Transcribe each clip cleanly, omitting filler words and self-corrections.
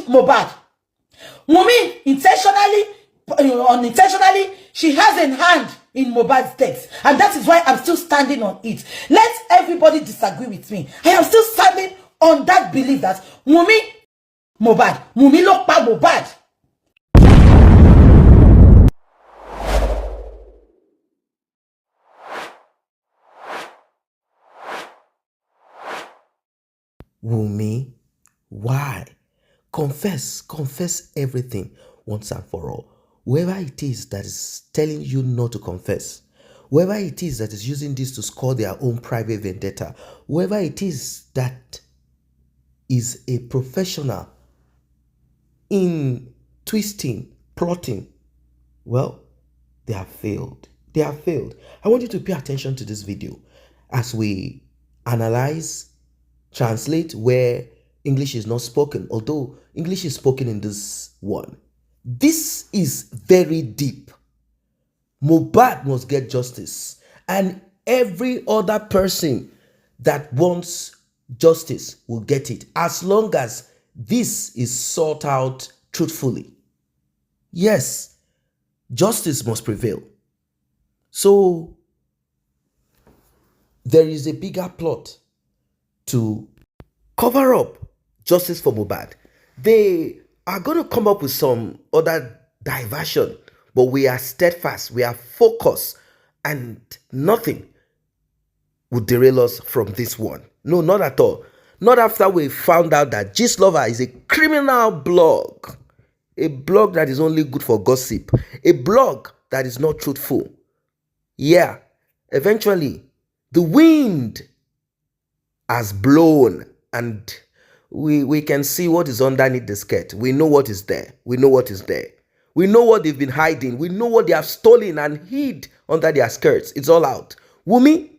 Mohbad. Wunmi unintentionally, she has a hand in Mohbad's death. And that is why I'm still standing on it. Let everybody disagree with me. I am still standing on that belief that Wunmi ló pa Mohbad. Wunmi, why? Confess everything once and for all. Whoever it is that is telling you not to confess, whoever it is that is using this to score their own private vendetta, whoever it is that is a professional in twisting, plotting, well, they have failed. They have failed. I want you to pay attention to this video as we analyze, translate where English is not spoken, although English is spoken in this one. This is very deep. Mohbad must get justice, and every other person that wants justice will get it, as long as this is sought out truthfully. Yes, justice must prevail. So there is a bigger plot to cover up justice for Mohbad. They are going to come up with some other diversion, but we are steadfast, we are focused, and nothing will derail us from this one. No, not at all. Not after we found out that Gist Lover is a criminal blog, a blog that is only good for gossip, a blog that is not truthful. Yeah, eventually the wind has blown, and we can see what is underneath the skirt. We know what is there. We know what is there. We know what they've been hiding. We know what they have stolen and hid under their skirts. It's all out. Wunmi,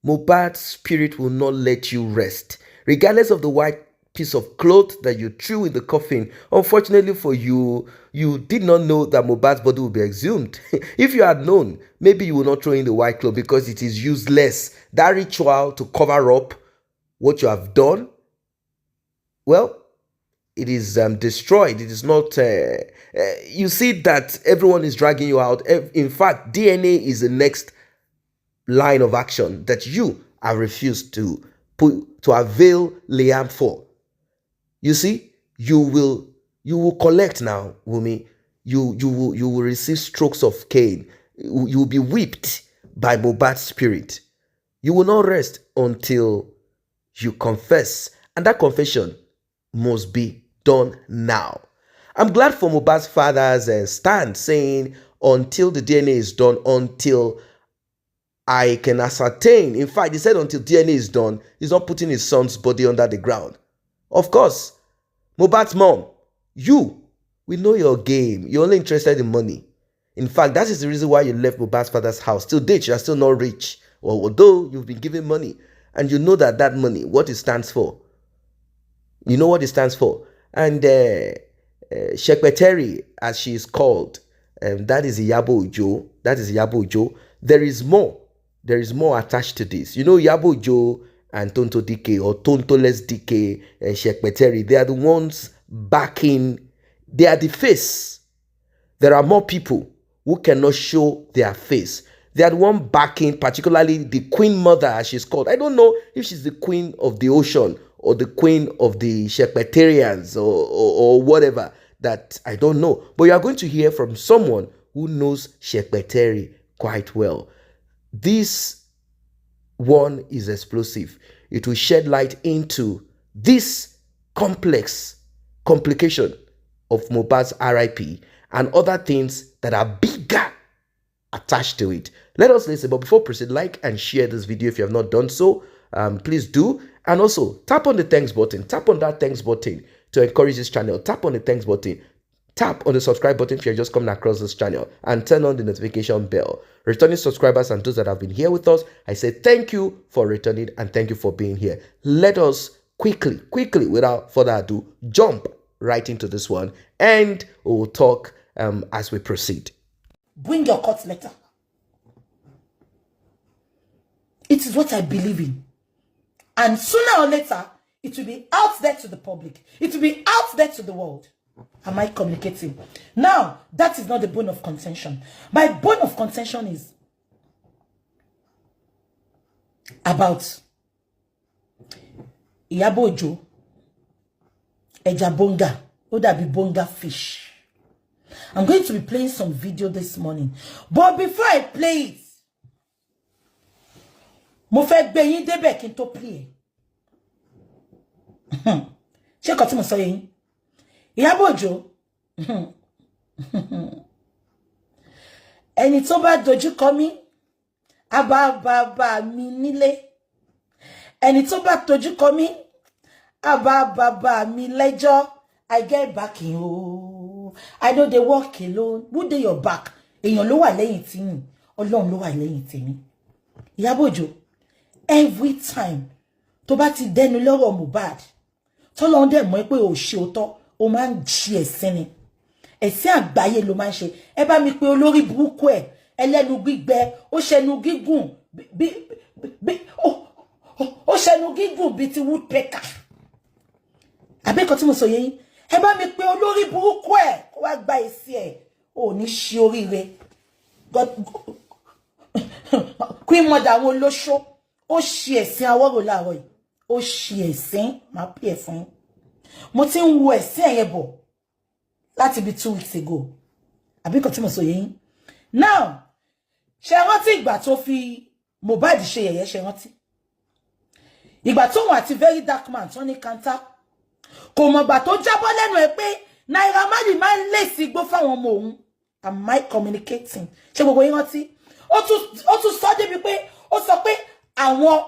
Mohbad's spirit will not let you rest. Regardless of the white piece of cloth that you threw in the coffin, unfortunately for you, you did not know that Mohbad's body will be exhumed. If you had known, maybe you will not throw in the white cloth because it is useless. That ritual to cover up what you have done, well, it is destroyed. It is not, you see that everyone is dragging you out. In fact, DNA is the next line of action that you have refused to avail Liam for. You see, you will collect now, Wunmi. You will receive strokes of cane. You will be whipped by Mohbad's spirit. You will not rest until you confess, and that confession must be done now. I'm glad for Mohbad's father's stand, saying until the DNA is done, until I can ascertain. In fact, he said until DNA is done, he's not putting his son's body under the ground. Of course, Mohbad's mom, we know your game. You're only interested in money. In fact, that is the reason why you left Mohbad's father's house. Till date, you are still not rich. Well, although you've been given money, and you know that money, what it stands for. You know what it stands for. And SH0CK, as she is called, that is Iyabo Ojo. That is Iyabo Ojo. There is more. There is more attached to this. You know, Iyabo Ojo and Tonto DK, or Tontoless DK, SH0CK, they are the ones backing. They are the face. There are more people who cannot show their face. They are the one backing, particularly the Queen Mother, as she's called. I don't know if she's the Queen of the Ocean or the Queen of the SH0CKterians or whatever. That I don't know. But you are going to hear from someone who knows SH0CK quite well. This one is explosive. It will shed light into this complication of Mohbad's RIP and other things that are bigger attached to it. Let us listen, but before proceed, like and share this video if you have not done so. Please do. And also tap on the thanks button. Tap on that thanks button to encourage this channel. Tap on the thanks button. Tap on the subscribe button if you're just coming across this channel, and turn on the notification bell. Returning subscribers and those that have been here with us, I say thank you for returning and thank you for being here. Let us quickly, without further ado, jump right into this one, and we'll talk as we proceed. Bring your court letter. It is what I believe in. And sooner or later, It will be out there to the public. It will be out there to the world. Am I communicating? Now, that is not the bone of contention. My bone of contention is about Iyabo Ojo, Eja Bonga, Odabi Bonga fish. I'm going to be playing some video this morning. But before I play it, mo fẹ́ gbé yín débẹ̀ kí n tó play. Ṣé kò tí mo sọ yín? Iyabo Ojo. Ẹni tó bá dojú kọ mí, bá mi nílé. Ẹni tó bá dojú kọ mí, bá mi lẹ́jọ́. I get back in oh. I know they walk alone. Who dey your back? Èèyàn ló wà lẹ́yìn tí yín. Ọlọ́run ló wà lẹ́yìn tèmi. Iyabo Ojo, every time tó bá ti dẹnu lọ́rọ̀ Mohbad, tọ́lọ́run dẹ̀ mọ̀ pé ó ṣe òótọ́, ó máa ń jí ẹ̀sìn ni. Ẹ̀sìn àgbáyé ló máa ń ṣe. Ẹ bá mi pé olórí burúkú ẹ̀, ẹlẹ́nu gbígbẹ, ó ṣẹnu gígùn ó ṣẹnu gígùn bí ti woodpecker. Àbẹ́kọ̀ tí mo sọ yẹn, ẹ bá mi pé olórí burúkú ẹ̀ kó wá gba èsì ẹ̀, ó ní ṣe oríire. Queen mother àwọn olóṣó, ó ṣe ẹ̀sìn awọ́rò láàárọ̀ yìí, ó ṣe ẹ̀sìn, máa pè é fún yín. Mo ti ń wo ẹ̀sìn ẹ̀yẹ bọ̀ láti bí 2 weeks ago. Àbẹ́kọ̀ tí mo sọ yẹn. Now, ṣé rántí ìgbà tó fi Mohbad ṣe yẹ̀yẹ́, ṣé rántí? Ìgbà tóun àti very dark man tó ní kanta. Kò mọ̀gbà tó jábọ́ lẹ́nu ẹ̀ pé Naira Marley máa ń lé sí igbó fáwọn ọmọ òun. Am I communicating? Ṣé gbogbo yín rántí? Ó tún sọ débi pé ó sọ pé àwọn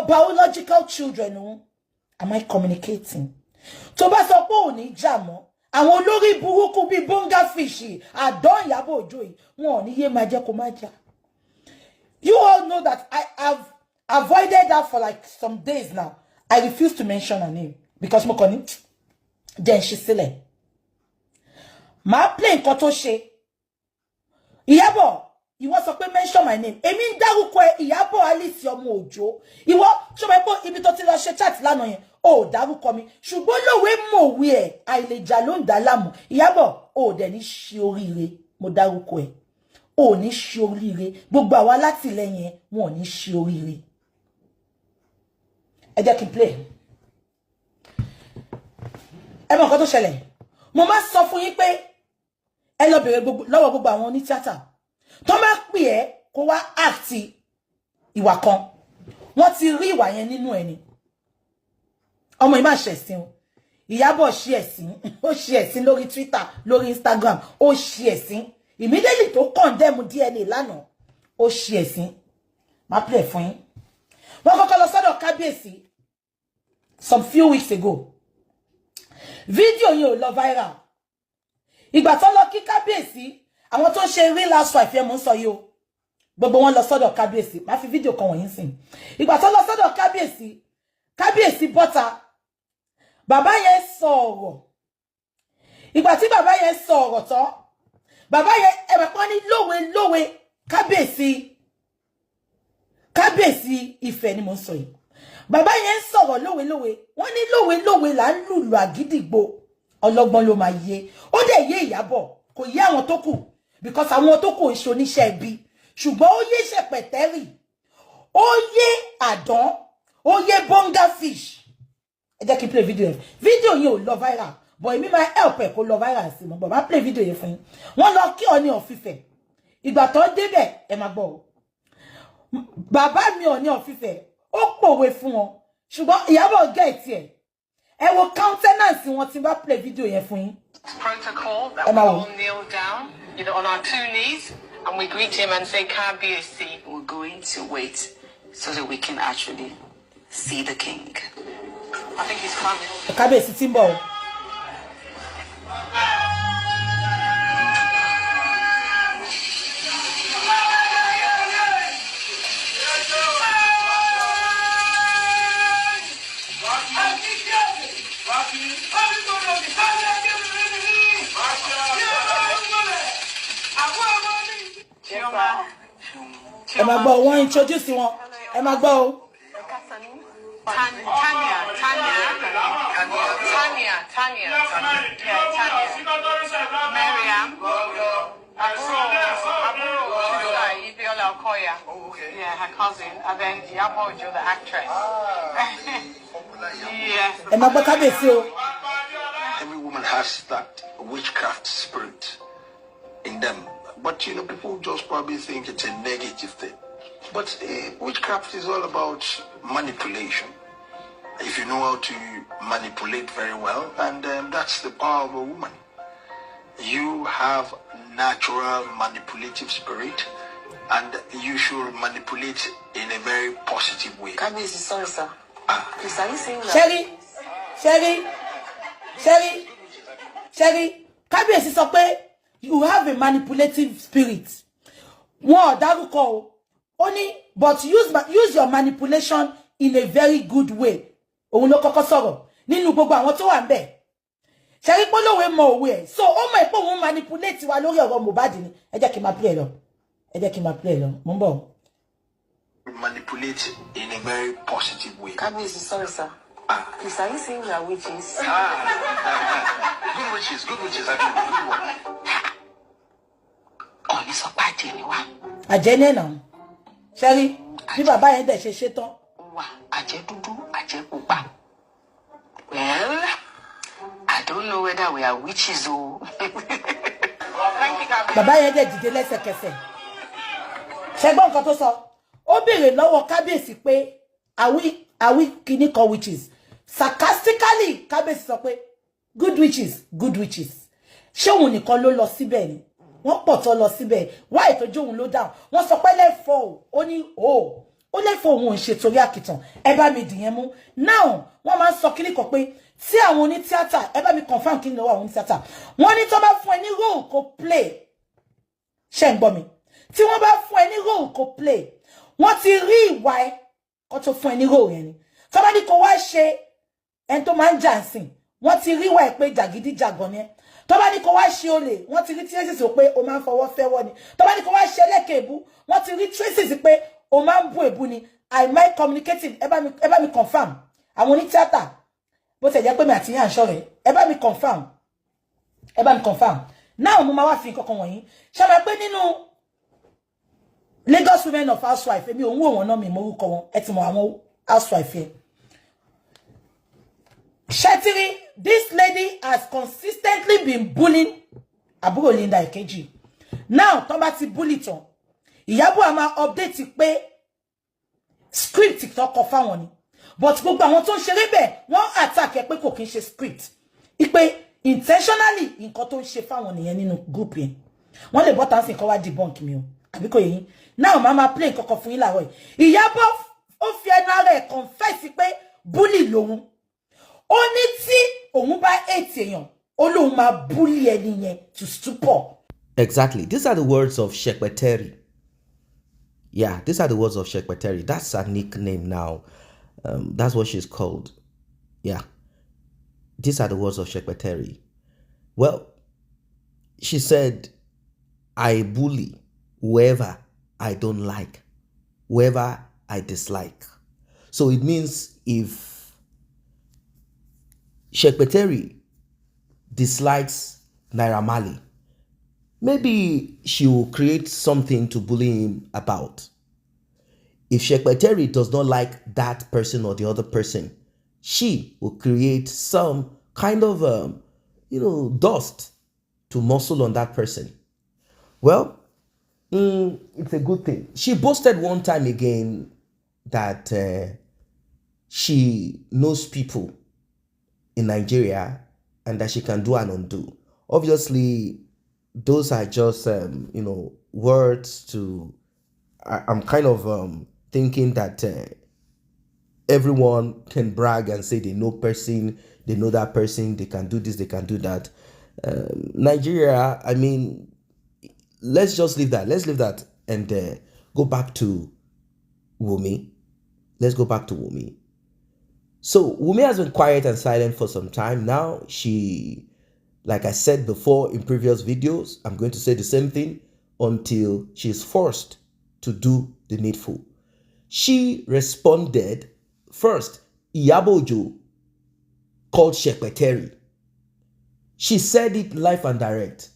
biological children òun. Am I communicating? Tó bá sọ pé ò ní jà mọ́, àwọn olórí burúkú bíi bonga fish àdán Iyabo Ojo yìí, wọn ò ní yé máa jẹ́ kó má jà. You all know that I have avoided that for like some days now. I refuse to mention her name because mo kàn ní jẹ́ ṣe sílẹ̀. Màá play nǹkan tó ṣe. Iyabo, ìwọ sọ pé mention my name. Èmi ń dárúkọ Iyabo Alice ọmọ Ojo. Ìwọ ṣó mọ̀ pé ibi tó ti lọ ṣe chat lánàá yẹn, ó dárúkọ mi. Ṣùgbọ́n lówe mọ̀wé ẹ̀, àìlèjà ló ń dá láàmú. Iyabo, ó dẹ̀ ní ṣe oríire, mo dárúkọ ẹ̀. Ó ní ṣe oríire. Gbogbo àwa látìlẹ́yìn ẹ̀, wọn ò ní ṣe oríire. Ẹ jẹ́ kí n play. Ẹ mọ̀ nǹkan tó ṣẹlẹ̀. Mo máa sọ fún yín pé ẹ lọ bèrè lọ́wọ́ gbogbo àwọn oní tíátà. Tó máa pè ẹ́ kó wá act ìwà kan. Wọ́n ti rí ìwà yẹn nínú ẹni. Ọmọ yìí máa ṣẹ̀sìn o. Iyabo ṣe ẹ̀sìn. Ó ṣe ẹ̀sìn lórí Twitter, lórí Instagram. Ó ṣe ẹ̀sìn. Immediately tó condemn DNA lánàá. Ó ṣe ẹ̀sìn. Máa play fún yín. Wọ́n kọ́kọ́ lọ sọ́dọ̀ Kábíyèsí some few weeks ago. Video yẹn ò lọ viral. Ìgbà tó lọ kí Kábíyèsí, àwọn tó ṣe real housewife yẹn mo ń sọ yìí o. Gbogbo wọn lọ sọ́dọ̀ Kábíyèsí. Máa fi video kan wọ̀nyí sìn. Ìgbà tó lọ sọ́dọ̀ Kábíyèsí, Kábíyèsí bọ́ta. Bàbá yẹn sọ ọ̀rọ̀. Ìgbà tí bàbá yẹn sọ ọ̀rọ̀ tán, bàbá yẹn ẹ̀mẹ̀pọ̀ ní lówe Kábíyèsí Ifẹ̀ ni mo ń sọ yìí. Bàbá yẹn sọ̀rọ̀ lówe. Wọ́n ní lówe là ń lùlù àgídìgbò. Ọlọ́gbọ́n ló máa yé. Ó dẹ̀ yé Iyabo, kò yé àwọn tó kù because àwọn tó kù ń ṣe oníṣẹ́ ibi. Ṣùgbọ́n ó yé ṣẹ̀pẹ̀tẹ́rì. Ó yé àdán. Ó yé bonga fish. Ẹ jẹ́ kí n play video yẹn. Video yẹn ò lọ viral. But èmi máa help ẹ̀ kó lọ viral sí mo. But máa play video yẹn fún yín. Wọ́n lọ kí Ọọ̀ni of Ifẹ̀. Ìgbà tó débẹ̀ ẹ máa gbọ́ o. Bàbá mi Ọọ̀ni of Ifẹ̀, ó pòwe fún wọn. Ṣùgbọ́n Iyabo get ẹ̀. Ẹ wo countenance wọn tí bá play video yẹn fún yín. Protocol that we all kneel down, on our 2 knees, and we greet him and say, Kábíyèsí. We're going to wait so that we can actually see the king. I think he's coming. Kábíyèsí tí ń bọ̀. Ẹ máa gbọ́, wọ́n introduce wọn. Ẹ máa gbọ́ o. Tanya. Yeah, Tanya. Miriam. Ibiola Okoya. Oh, okay. Yeah, her cousin. And then Yabo Jo, the actress. Yes. Emma Bakabesi o. Every woman has that witchcraft spirit in them. But you know, people just probably think it's a negative thing. But witchcraft is all about manipulation. If you know how to manipulate very well, and that's the power of a woman. You have natural manipulative spirit, and you should manipulate in a very positive way. Kabiyesi, sorry, sir. Please, are you saying that? Sherry, Kabiyesi sọ pé you have a manipulative spirit. Wọ́n dárúkọ o. Ó ní, but use your manipulation in a very good way. Òun ló kọ́kọ́ sọ̀rọ̀ nínú gbogbo àwọn tó wà ńbẹ̀. Sherry polówó mọ òwe ẹ̀. So ó mọ̀ pé òun manipulate wa lórí ọ̀rọ̀ Mohbad ni. Ẹ jẹ́ kí n máa play lọ. Mo ń bọ̀. Manipulate in a very positive way. Kabiyesi, sorry, sir. Please, are you saying we are witches? Good witches, good one. Ọ̀ní sọ pé àjẹ́ ni wá. Àjẹ́ ní ẹ̀nà. Sherry, bí bàbá yẹn dẹ̀ ṣe tán. Wá, àjẹ́ dúdú, àjẹ́ pupa. Well, I don't know whether we are witches or... Bàbá yẹn dẹ̀ dìde lẹ́sẹ̀kẹsẹ̀. Ṣẹ́gbọ́n nǹkan tó sọ. Ó béèrè lọ́wọ́ Kábíyèsí pé are we kini kan witches? Sarcastically, Kábíyèsí sọ pé good witches. Ṣé òun nìkan ló lọ síbẹ̀ ni? Wọ́n pọ̀ tó lọ síbẹ̀. Why tó jóun ló dáhùn? Wọ́n sọ pé lẹ́fọ̀ o. Ó ní o. Ó lẹ́fọ̀ òun ò ṣe torí àkìtàn. Ẹ bá mi dìyẹn mú. Now, wọ́n máa ń sọ kíní kan pé tí àwọn oní tíátà, ẹ bá mi confirm kí ni lọ́wọ́ àwọn oní tíátà. Wọ́n ní tó bá fún ẹ ní role kó play. Ṣé ń gbọ́ mi? Tí wọ́n bá fún ẹ ní role kó play. Wọ́n ti rí ìwà ẹ kó tó fún ẹ ní role yẹn ni. Tó bá ní kó wá ṣe ẹni tó máa ń jà nsìn. Wọ́n ti rí ìwà ẹ pé jàgídíjàgan ni ẹ. Tó bá ní kó wá ṣe olè, wọ́n ti rí traces pé o máa ń fọwọ́ fẹ́wọ́ ni. Tó bá ní kó wá ṣe lẹ́kẹ̀ẹ́bú, wọ́n ti rí traces pé o máa ń bú èbú ni. I might communicating, ẹ bá mi confirm. Àwọn oní tíátà, bó ṣe jẹ́ pé mi àti yín à ń ṣọ̀rẹ́, ẹ bá mi confirm. Now mo máa wá fi nǹkan kan wọ̀nyí. Ṣé máa pé nínú Lagos Women of Housewife, èmi òun wò wọ́n náà mi morúkọ wọn, ẹ ti mọ àwọn housewife yẹn. Shetiri, this lady has consistently been bullying àbúrò Linda Ìkejì. Now, tó bá ti bully tán, Ìyábọ̀ á máa update pé script tó kọ fáwọn ni. But gbogbo àwọn tó ń ṣeré bẹ́ẹ̀, wọ́n attack ẹ pé kò kí ń ṣe script. Ipe intentionally nǹkan tó ń ṣe fáwọn nìyẹn nínú group yẹn. Wọ́n lè bọ́ta sí nǹkan wá debunk mi o. Àbí kò yé yín. Now, mama play nǹkan kan fún yín láàárọ̀ yìí. Ìyábọ̀ ó fi ẹnu ara ẹ̀ confess pé bully lòun. Ó ní tí òun bá hate èèyàn, ó lóun máa bully ẹni yẹn to stupor. Exactly. These are the words of Shekpeteri. Yeah, these are the words of Shekpeteri. That's her nickname now. That's what she's called. Yeah. These are the words of Shekpeteri. Well, she said, I bully whoever I don't like, whoever I dislike. So it means if Shekpeteri dislikes Naira Marley, maybe she will create something to bully him about. If Shekpeteri does not like that person or the other person, she will create some kind of, dust to muscle on that person. Well, it's a good thing. She boasted one time again that she knows people in Nigeria and that she can do and undo. Obviously, those are just, words to... I'm kind of thinking that everyone can brag and say they know person, they know that person, they can do this, they can do that. Nigeria, I mean, let's just leave that. Let's leave that and go back to Wunmi. Let's go back to Wunmi. So Wunmi has been quiet and silent for some time now. She, like I said before in previous videos, I'm going to say the same thing until she's forced to do the needful. She responded first Iyabo Ojo called Shekpeteri. She said it live and direct,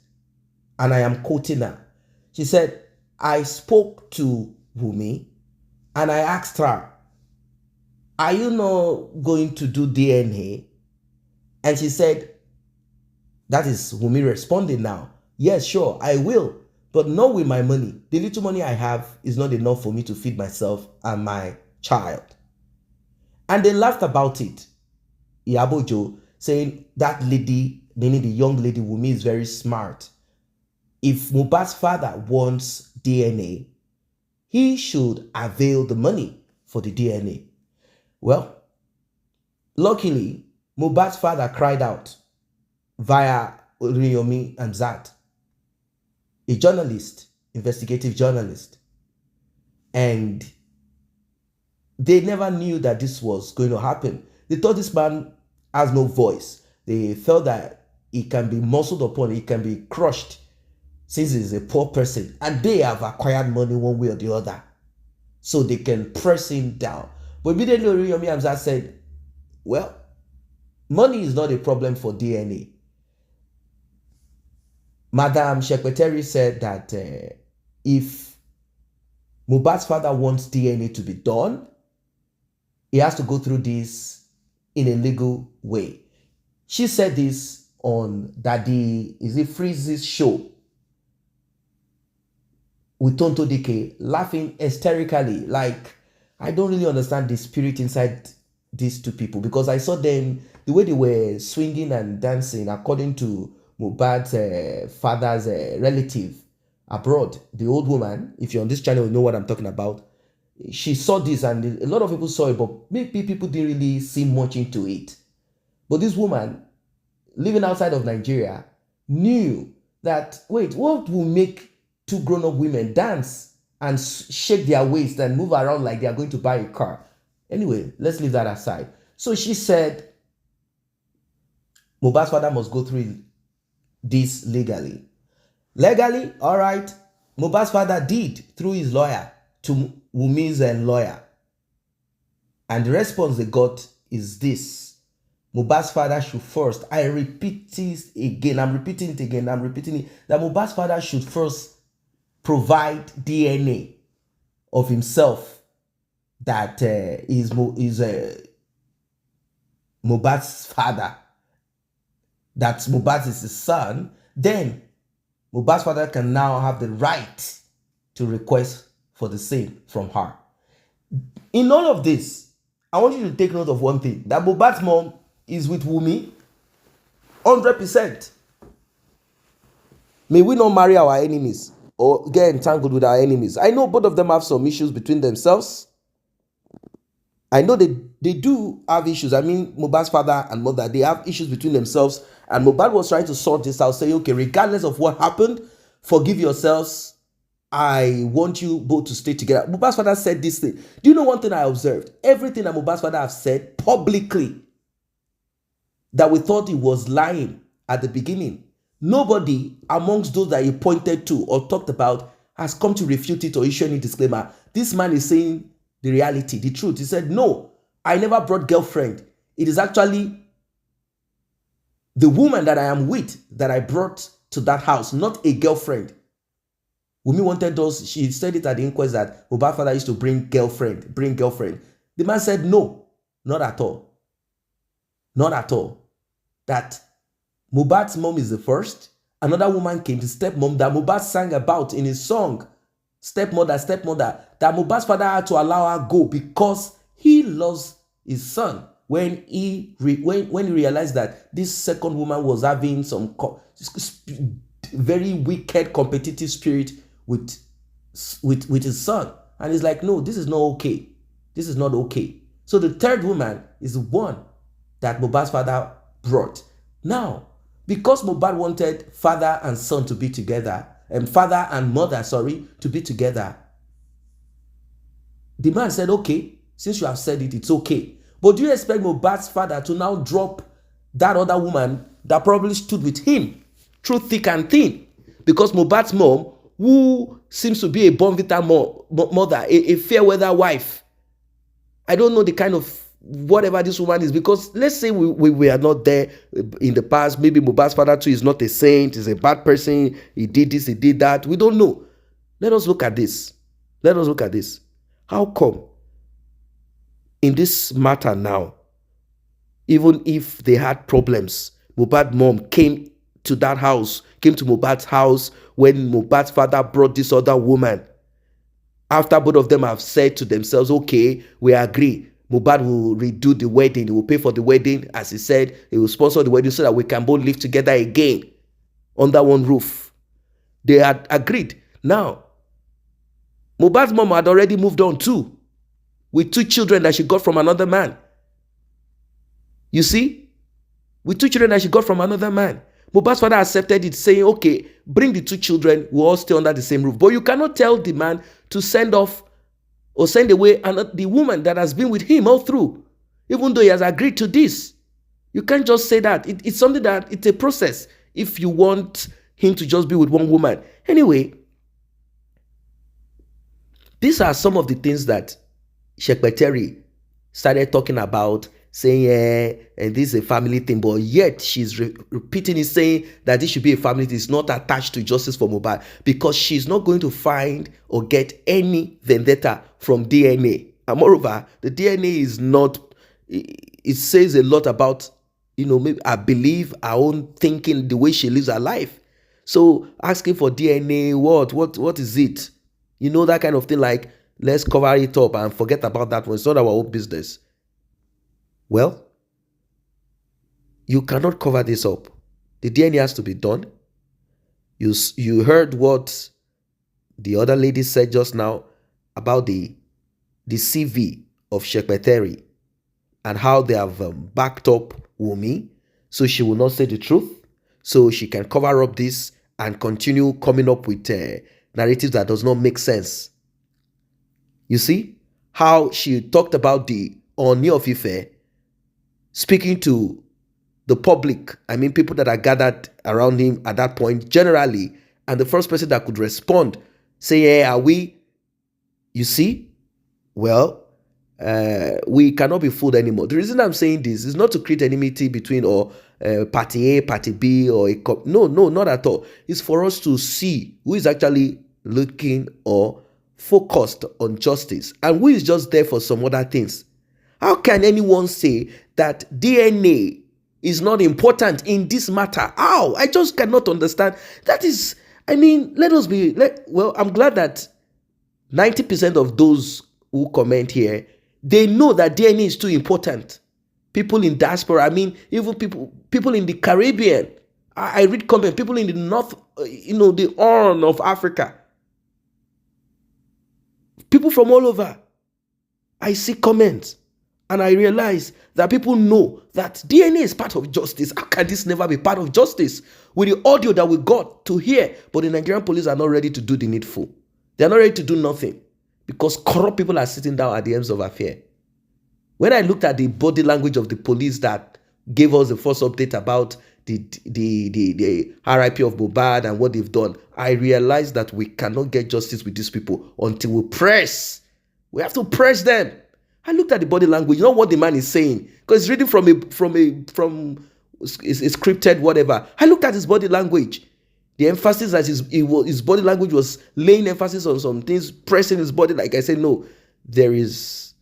and I am quoting her. She said, I spoke to Wunmi and I asked her, are you not going to do DNA? And she said, that is Wunmi responding now. Yes, sure, I will, but not with my money. The little money I have is not enough for me to feed myself and my child. And they laughed about it. Iyabo Ojo saying that lady, meaning the young lady Wunmi, is very smart. If Mohbad's father wants DNA, he should avail the money for the DNA. Well, luckily, Mohbad's father cried out via Oriyomi Hamzat, a journalist, investigative journalist. And they never knew that this was going to happen. They thought this man has no voice. They felt that he can be muscled upon, he can be crushed since he's a poor person. And they have acquired money one way or the other, so they can press him down. But immediately Oriyomi Hamzat said, well, money is not a problem for DNA. Madam Shekpeteri said that if Mohbad's father wants DNA to be done, he has to go through this in a legal way. She said this on Daddy, is it Freeze's show with Tonto Dike, laughing hysterically. Like, I don't really understand the spirit inside these two people, because I saw them, the way they were swinging and dancing, according to Mohbad's father's relative abroad, the old woman. If you're on this channel, you know what I'm talking about. She saw this, and a lot of people saw it, but maybe people didn't really see much into it. But this woman, living outside of Nigeria, knew that, wait, what will make two grown-up women dance and shake their waist and move around like they are going to buy a car? Anyway, let's leave that aside. So she said, Mohbad's father must go through this legally. Legally, all right, Mohbad's father did through his lawyer to Wunmi's lawyer. And the response they got is this: Mohbad's father should first, I repeat it again, I'm repeating it again, that Mohbad's father should first provide DNA of himself that is Mohbad's father, that Mohbad is his son. Then Mohbad's father can now have the right to request for the same from her. In all of this, I want you to take note of one thing, that Mohbad's mom is with Wunmi 100%. May we not marry our enemies or get entangled with our enemies. I know both of them have some issues between themselves. I know they do have issues. I mean, Mohbad's father and mother, they have issues between themselves. And Mohbad was trying to sort this out, saying, okay, regardless of what happened, forgive yourselves. I want you both to stay together. Mohbad's father said this thing. Do you know one thing I observed? Everything that Mohbad's father has said publicly, that we thought he was lying at the beginning, nobody amongst those that he pointed to or talked about has come to refute it or issue any disclaimer. This man is saying the reality, the truth. He said, no, I never brought girlfriend. It is actually the woman that I am with that I brought to that house, not a girlfriend. Wunmi wanted us, she said it at the inquest that Mohbad's father used to bring girlfriend. The man said, no, not at all. Not at all. That Mohbad's mom is the first. Another woman came, the stepmom that Mohbad sang about in his song, stepmother, that Mohbad's father had to allow her go because he loves his son. When he realized that this second woman was having some very wicked competitive spirit with his son, and he's like, no, this is not okay. This is not okay. So the third woman is the one that Mohbad's father brought. Now, because Mohbad wanted father and son to be together, and father and mother, to be together, the man said, okay, since you have said it, it's okay. But do you expect Mohbad's father to now drop that other woman that probably stood with him through thick and thin? Because Mohbad's mom, who seems to be a born vita mother, a fair weather wife, I don't know the kind of whatever this woman is, because let's say we are not there in the past. Maybe Mohbad's father too is not a saint, he's a bad person, he did this, he did that. We don't know. Let us look at this. Let us look at this. How come in this matter now, even if they had problems, Mohbad's mom came to Mohbad's house when Mohbad's father brought this other woman? After both of them have said to themselves, okay, we agree, Mohbad will redo the wedding, he will pay for the wedding, as he said, he will sponsor the wedding so that we can both live together again under one roof. They had agreed. Now, Mohbad's mom had already moved on too, with 2 children that she got from another man. You see? With 2 children that she got from another man. Mohbad's father accepted it, saying, okay, bring the 2 children, we'll all stay under the same roof. But you cannot tell the man to send off or send away the woman that has been with him all through, even though he has agreed to this. You can't just say that. It's something that, it's a process if you want him to just be with one woman. Anyway, these are some of the things that SH0CK started talking about, saying, yeah, and this is a family thing, but yet she's repeating it, saying that this should be a family thing. It's not attached to justice for Mohbad, because she's not going to find or get any vendetta from DNA. And moreover, the DNA is not, it says a lot about, maybe I believe our own thinking, the way she lives her life. So asking for DNA, what is it? That kind of thing, like, let's cover it up and forget about that one. It's not our own business. Well, you cannot cover this up. The DNA has to be done. You heard what the other lady said just now about the CV of SH0CK and how they have backed up Wunmi, so she will not say the truth, so she can cover up this and continue coming up with narratives that does not make sense. You see how she talked about the Ooni of Ife speaking to the public, I mean people that are gathered around him at that point generally, and the first person that could respond, say, hey, are we? You see? Well, we cannot be fooled anymore. The reason I'm saying this is not to create enmity between party A, party B, or no, not at all. It's for us to see who is actually looking or focused on justice and who is just there for some other things. How can anyone say that DNA is not important in this matter? How? I just cannot understand. That is, I mean, I'm glad that 90% of those who comment here, they know that DNA is too important. People in diaspora, I mean, even people in the Caribbean. I read comments, people in the north, the Horn of Africa. People from all over. I see comments. And I realize that people know that DNA is part of justice. How can this never be part of justice? With the audio that we got to hear, but the Nigerian police are not ready to do the needful. They are not ready to do nothing because corrupt people are sitting down at the ends of affair. When I looked at the body language of the police that gave us the first update about the RIP of Mohbad and what they've done, I realized that we cannot get justice with these people until we press. We have to press them. I looked at the body language, not what the man is saying, because he's reading from a scripted whatever. I looked at his body language. The emphasis that his body language was laying emphasis on some things, pressing his body. Like I said, no, there is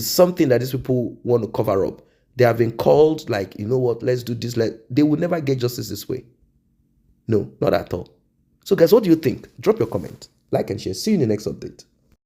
something that these people want to cover up. They have been called, like, you know what, let's do this. They will never get justice this way. No, not at all. So guys, what do you think? Drop your comment, like and share. See you in the next update.